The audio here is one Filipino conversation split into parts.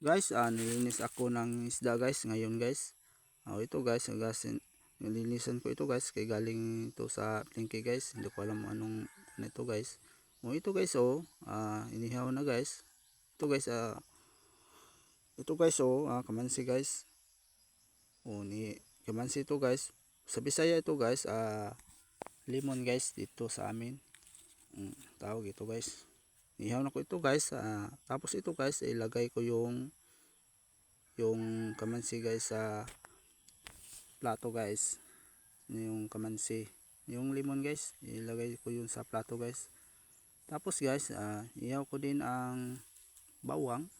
Guys, nilinis ako ng isda guys ngayon guys. Ito guys, nilinisan ko ito guys kay galing ito sa plingke guys. Hindi ko alam anong ano ito guys. Ito guys inihaw na guys. Ito guys kamansi guys. Ni kamansi ito guys. Sa Bisaya ito guys, lemon guys dito sa amin. Tawag ito guys. Inihaw na ko ito guys. Tapos ito guys ilagay ko yung kamansi guys sa plato guys. Yung kamansi, yung lemon guys, ilagay ko yun sa plato guys. Tapos guys, ihaw ko din ang bawang.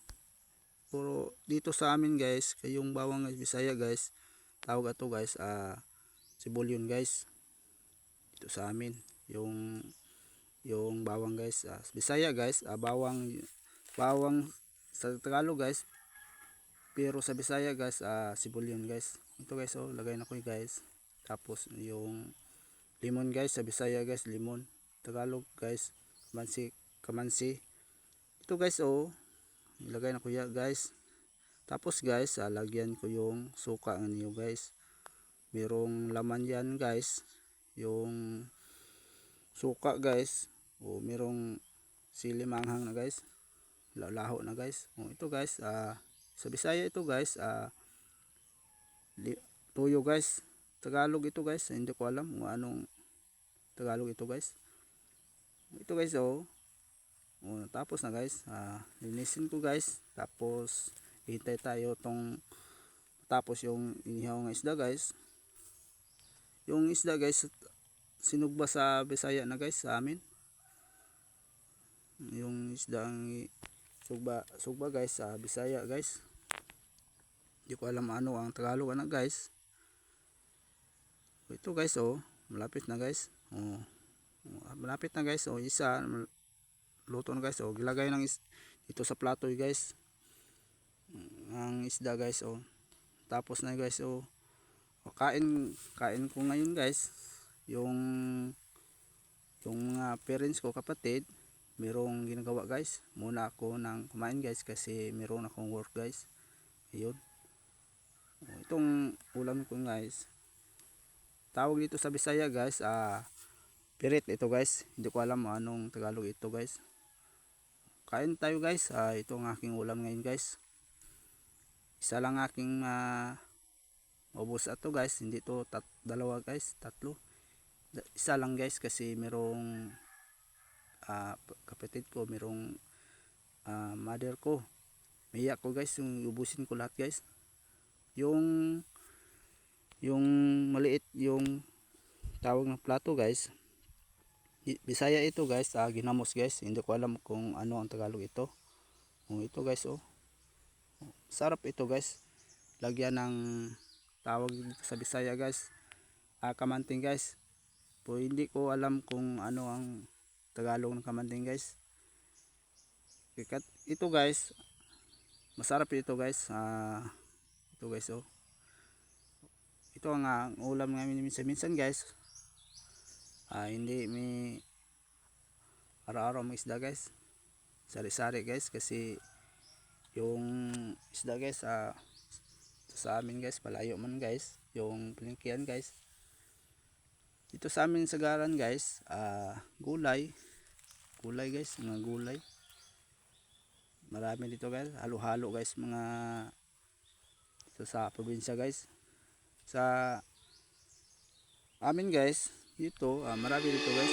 Pero dito sa amin guys, yung bawang guys, Bisaya guys, tawag ato guys, sibulyon guys. Dito sa amin, yung bawang guys, Bisaya guys, bawang sa Tagalog guys. Pero sa Bisaya guys, sibulyon guys. Ito guys, lagay na ko guys. Tapos yung lemon guys, sa Bisaya guys, lemon. Tagalog guys, kamansi. Ito guys, ilagay na ko ya guys. Tapos guys, lagyan ko yung suka niyo guys. Merong laman yan guys. Yung suka guys. Merong sili manghang na guys. Laho na guys. Ito guys, sa Bisaya ito guys, tuyo guys. Tagalog ito guys, hindi ko alam kung anong Tagalog ito guys. Ito guys, tapos na guys, linisin ko guys. Tapos hintay tayo tong tapos yung inihaw ng isda guys. Yung isda guys, sinugba sa Bisaya na guys sa amin. Yung isda ang sugba guys sa Bisaya guys. Hindi ko alam ano ang Tagalog na guys. Ito guys, malapit na guys. Malapit na guys. Isa luto na guys. Gilagay ng ito sa plato guys. Ang isda guys. Tapos na guys. Kain ko ngayon guys. Yung mga parents ko, kapatid, merong ginagawa guys. Muna ako nang kumain guys kasi meron akong work guys. Ayun. Itong ulam ko guys, tawag dito sa Bisaya guys, pirit ito guys. Hindi ko alam anong Tagalog ito guys. Kain tayo guys. Ito ang aking ulam ngayon guys. Isa lang aking ubos ato guys. Hindi to dalawa guys, tatlo. Isa lang guys kasi merong kapatid ko, merong mother ko. Miyak ko guys, yung ubusin ko lahat guys. Yung maliit yung tawag ng plato guys, Bisaya ito guys, ginamos guys. Hindi ko alam kung ano ang Tagalog ito. Ito guys, sarap ito guys. Lagyan ng tawag sa Bisaya guys, kamanting guys. Hindi ko alam kung ano ang Tagalog ng kamanting guys. Ito guys, masarap ito guys. Ito guys, ito ang ulam namin minsan guys. Hindi may araw-araw may isda guys. Sari-sari guys kasi yung isda guys sa amin guys, palayo man guys yung palengkehan guys. Dito sa amin sa Garan guys, gulay guys, mga gulay. Marami dito guys, halo-halo guys, mga ito sa probinsya guys. Sa amin guys dito, marami dito guys.